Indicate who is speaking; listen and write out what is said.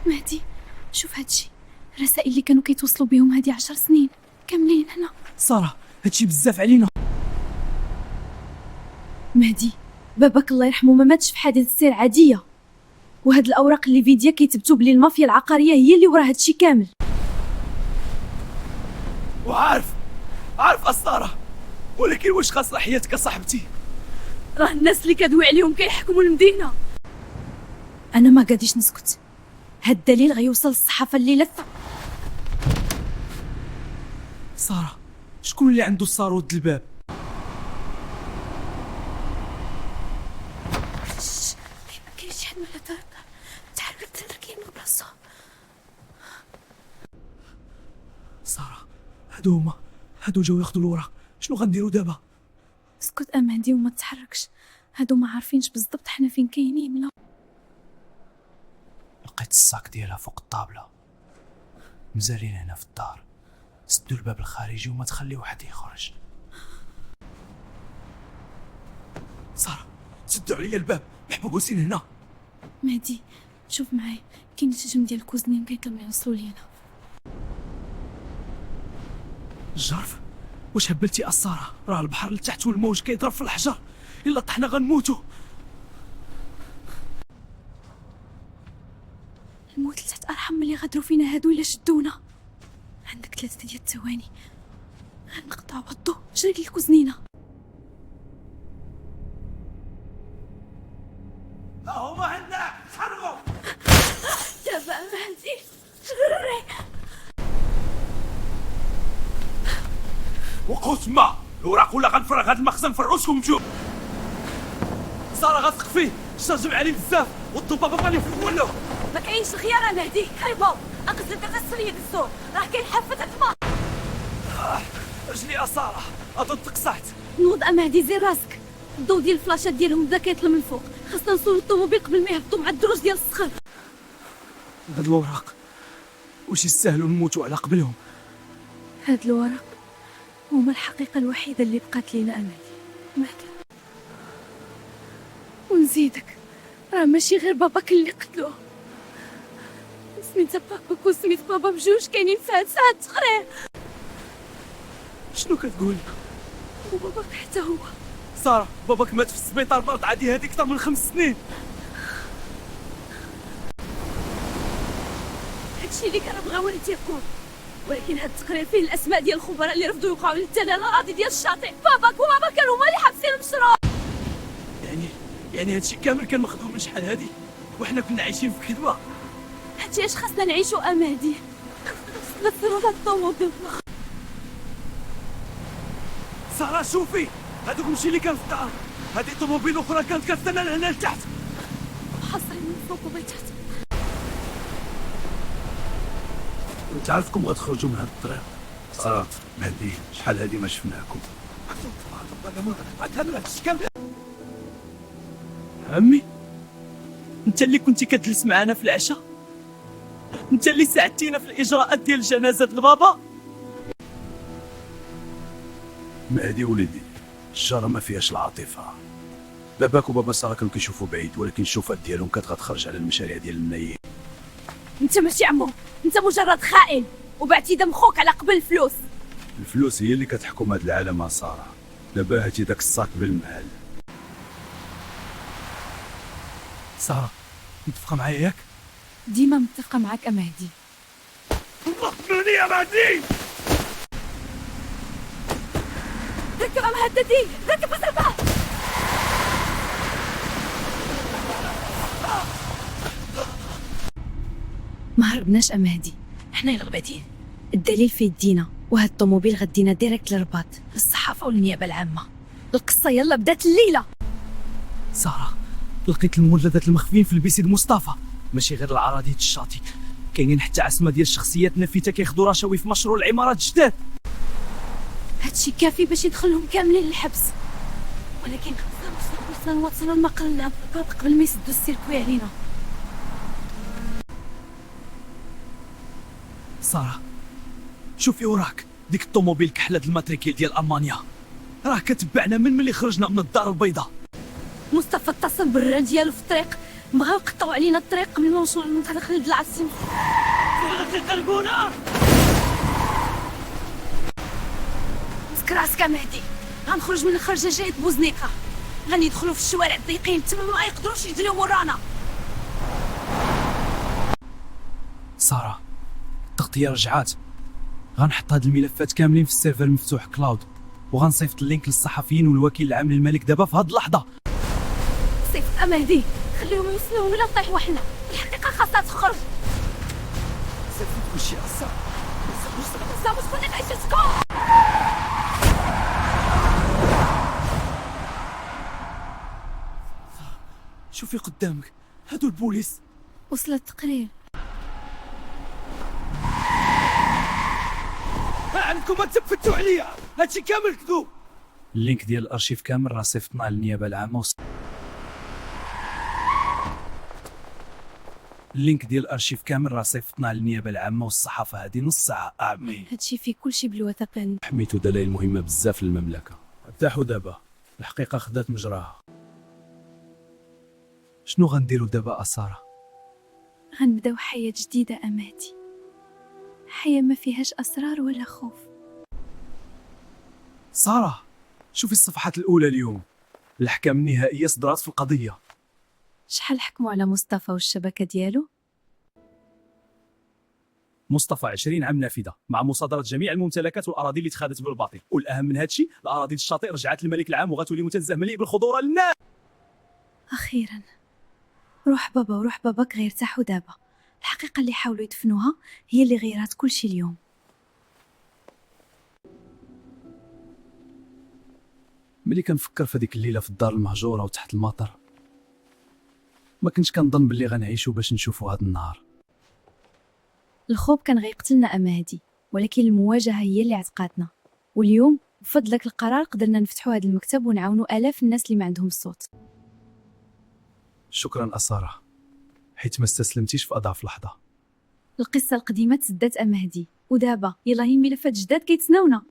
Speaker 1: مهدي شوف هادشي، الرسائل اللي كانوا كيتوصلوا بهم هادي 10 سنين كاملين هنا.
Speaker 2: سارة هادشي بزاف علينا.
Speaker 1: مهدي باباك الله يرحمه ما ماتش في حادث سير عاديه، وهاد الاوراق اللي فيديا كيتبتوا بلي المافيا العقاريه هي اللي ورا هادشي كامل.
Speaker 2: وعارف سارة، ولكن واش خاص حياتك صاحبتي؟
Speaker 1: راه الناس اللي كدوي عليهم كيحكموا المدينه. انا ما غاديش نسكت، هاد الدليل غيوصل للصحافه الليله.
Speaker 2: سارة شكون اللي عنده الصاروت الباب؟
Speaker 1: ما كاينش شي حد من الدار، تحركت كاين بلاصه.
Speaker 2: سارة هادو جاو ياخدوا الورق، شنو غنديروا دابا؟
Speaker 1: اسكت امهدي وما تتحركش، هادو ما عارفينش بالضبط حنا فين كاينين. لا
Speaker 2: لقيت الصاك ديالها فوق الطابله، مزالين هنا في الدار. سدوا الباب الخارجي وما تخليو حد يخرج. سارة سدوا عليا الباب، محبوسين هنا.
Speaker 1: مهدي شوف معايا، كاين السجن ديال الكوزنين كيطلب يوصلوا لينا.
Speaker 2: الجرف واش هبلتي سارة؟ راه البحر لتحت والموج كيضرب في الحجر، الا طحنا غنموتوا.
Speaker 1: الموت لتحت ارحم ملي غادروا فينا هادو الا شدونا. عندك 3 ديال الثواني غنقطعوا الضو، جري للكوزنينه.
Speaker 2: هما عندنا تحرقوا
Speaker 1: دابا مهدي جري.
Speaker 2: وقعوا تما، الوراق ولا غنفرغ هاد المخزن في رؤوسكم نجوم. سارة غتثق فيه، الشجر عليه بزاف والضبابه غادي يفولوا.
Speaker 1: ما كاينش الخيار مهدي، خربوا اقصد درت السريه الزور، راه كاين حافه تما.
Speaker 2: رجلي سارة اظن تقصحت.
Speaker 1: نوض مهدي زير راسك، الضو ديال الفلاشات ديالهم بدا كيطلع من الفوق، خاصنا نوصلوا للطوموبيل قبل ما يهبطوا مع الدروج ديال الصخر.
Speaker 2: هاد الوراق واش يستاهلوا نموتوا على قبلهم؟
Speaker 1: هاد الورق هما الحقيقه الوحيده اللي بقات لينا مهدي. ونزيدك راه ماشي غير باباك اللي قتلوه، سميت باباك وسميت بابا بجوج كاينين في هاد ساعه التقرير.
Speaker 2: شنو كتقول؟
Speaker 1: وباباك حتى هو.
Speaker 2: سارة باباك مات في السبيطار برد عادي هادي اكثر من 5 سنين.
Speaker 1: هادشي اللي كان بغا والدي يقول، ولكن هاد التقرير فيه الاسماء ديال الخبراء اللي رفضوا يوقعوا للتنال الاراضي ديال الشاطئ. باباك وماما كانوا هما اللي حابسين المشروع.
Speaker 2: يعني هادشي كامل كان مخدوم من شحال هادي وحنا كنا عايشين في كذبه.
Speaker 1: هادشي اش خاصنا نعيشوا مهدي، خاصنا نصيروا هاد الطوموبيل.
Speaker 2: سارة شوفي هادوك ماشي اللي كان في الدار، هادي طوموبيل اخرى كانت كتستنى هنا لتحت.
Speaker 1: حصرين من فوق ومن تحت.
Speaker 3: انت عارفكم غتخرجوا من هاد الطريق. سارة مهدي شحال هادي ما شفناكم.
Speaker 2: عمي انت اللي كنتي كتجلس معنا في العشاء، انت اللي ساعدتينا في الاجراءات ديال جنازه البابا.
Speaker 3: مهدي وليدي الشارع ما فيهاش العاطفه. باباك وبابا سارة كانوا كيشوفوا بعيد، ولكن الشوفات ديالهم كانت غتخرج على المشاريع ديال المنايين.
Speaker 1: انت ماشي عمو، انت مجرد خائن وبعتي دم خوك على قبل الفلوس.
Speaker 3: الفلوس هي اللي كتحكم هاد العالم سارة. دابا هاتي داك الصاك بالمال.
Speaker 2: سارة متفقه معايا ياك؟
Speaker 1: ديما متفقه معاك مهدي.
Speaker 3: رحمني يا مهدي.
Speaker 1: ركب مهددين، ركب بسرعه. ما هربناش مهدي، حنا غلبانين. الدليل في يدينا، وهاد الطوموبيل غدينا ديريكت للرباط، للصحافه والنيابه العامه. القصه يلا بدات الليله.
Speaker 2: سارة لقيت المولدات المخفيين في البيسيد مصطفى، ماشي غير العراضيات الشاطئ، كاينين حتى عسمه ديال الشخصيات نافته كياخذوا رشاوي في مشروع العمارات الجداد.
Speaker 1: هادشي كافي باش يدخلهم كاملين للحبس، ولكن خصنا نوصلوا المقر قبل ما يسدوا السيركوي علينا.
Speaker 2: سارة شوفي وراك ديك الطوموبيل كحله الماتريكيل ديال المانيا، راه كتبعنا من ملي خرجنا من الدار البيضاء.
Speaker 1: مصطفى اتصل بالران ديالو في الطريق، بغاو يقطعوا علينا الطريق قبل ما نوصلوا للمنطقه خالد العاصمه. مسك راسك مهدي، غنخرج من الخرجه جايه بوزنيقه، غادي يدخلوا في الشوارع الضيقين تما ما يقدروش يجريو ورانا.
Speaker 2: ساره التغطيه رجعات، غنحط هاد الملفات كاملين في السيرفر المفتوح كلاود، وغنصيفط اللينك للصحفيين والوكيل العام للملك دابا في هاد اللحظه.
Speaker 1: صيفط مهدي، خليهم يوصلوا ولا نطيحوا حنا، الحقيقه خاصها تخرج.
Speaker 2: صيفط كلشي أصاحبي.
Speaker 1: مش كنا عايشتكم.
Speaker 2: شوفي قدامك، هادو البوليس.
Speaker 1: وصل التقرير.
Speaker 2: عندكم ما تفتوا عليا، هادشي كامل كذوب. اللينك ديال الارشيف كامل راه صيفطناه للنيابه العامه اللينك ديال الارشيف كامل راه صيفطناه للنيابه العامه والصحافه هذه نص ساعه اعمي.
Speaker 1: هادشي فيه كلشي بالوثائق.
Speaker 3: حميتوا دلائل مهمه بزاف للمملكه.
Speaker 2: ارتاحوا دابا، الحقيقه خدات مجراها. شنو غنديروا دابا اساره؟
Speaker 1: غنبداو حياة جديدة أمهدي، حياة ما فيهاش أسرار ولا خوف.
Speaker 2: ساره شوفي الصفحات الاولى اليوم، الاحكام النهائيه صدرات في القضيه.
Speaker 1: شحال حكموا على مصطفى والشبكة ديالو؟
Speaker 2: مصطفى 20 عام نافذه مع مصادره جميع الممتلكات والاراضي اللي اتخذت بالباطل، والاهم من هادشي الاراضي الشاطئ رجعت للملك العام وغتولي منتزه مليء بالخضوره للناس.
Speaker 1: أخيرا روح بابا وروح باباك غيرتاحوا دابا. الحقيقة اللي حاولوا يدفنوها هي اللي غيرات كلشي اليوم.
Speaker 2: ملي كنفكر في هذيك الليله في الدار المهجوره وتحت المطر، ما كنتش كنظن باللي غنعيشوا باش نشوفوا هذا النهار.
Speaker 1: الخوف كان غيقتلنا أمهدي، ولكن المواجهة هي اللي عتقاتنا. واليوم بفضلك القرار قدرنا نفتحوا هذا المكتب ونعاونوا آلاف الناس اللي ما عندهم الصوت.
Speaker 2: شكرا أسارة، حيت ما استسلمتيش في أضعف لحظة.
Speaker 1: القصة القديمة تسدات أمهدي، ودابا يلا هي ملفات جداد كيتسناونا.